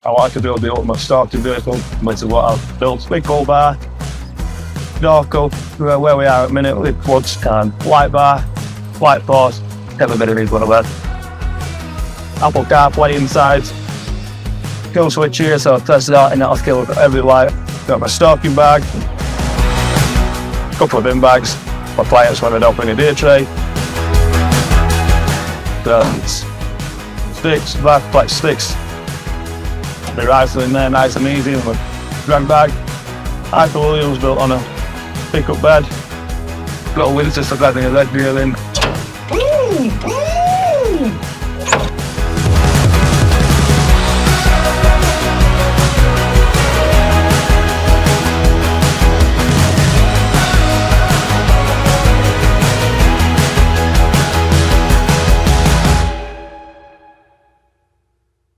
I like to build the ultimate starting vehicle, which is what I've built. Big bull bar, Norco, where we are at the minute with quads, and light bar, light force, every bit of it one of that. Apple CarPlay inside, kill switch here, so I'll test it out and that'll kill every light. Got my stocking bag, couple of bin bags, my pliers when I don't bring a day tray. Sticks, back plate sticks. The rifle in there, nice and easy, and my drag bag. Hyper wheels built on a pickup bed. Got a winter so glad I red grill in.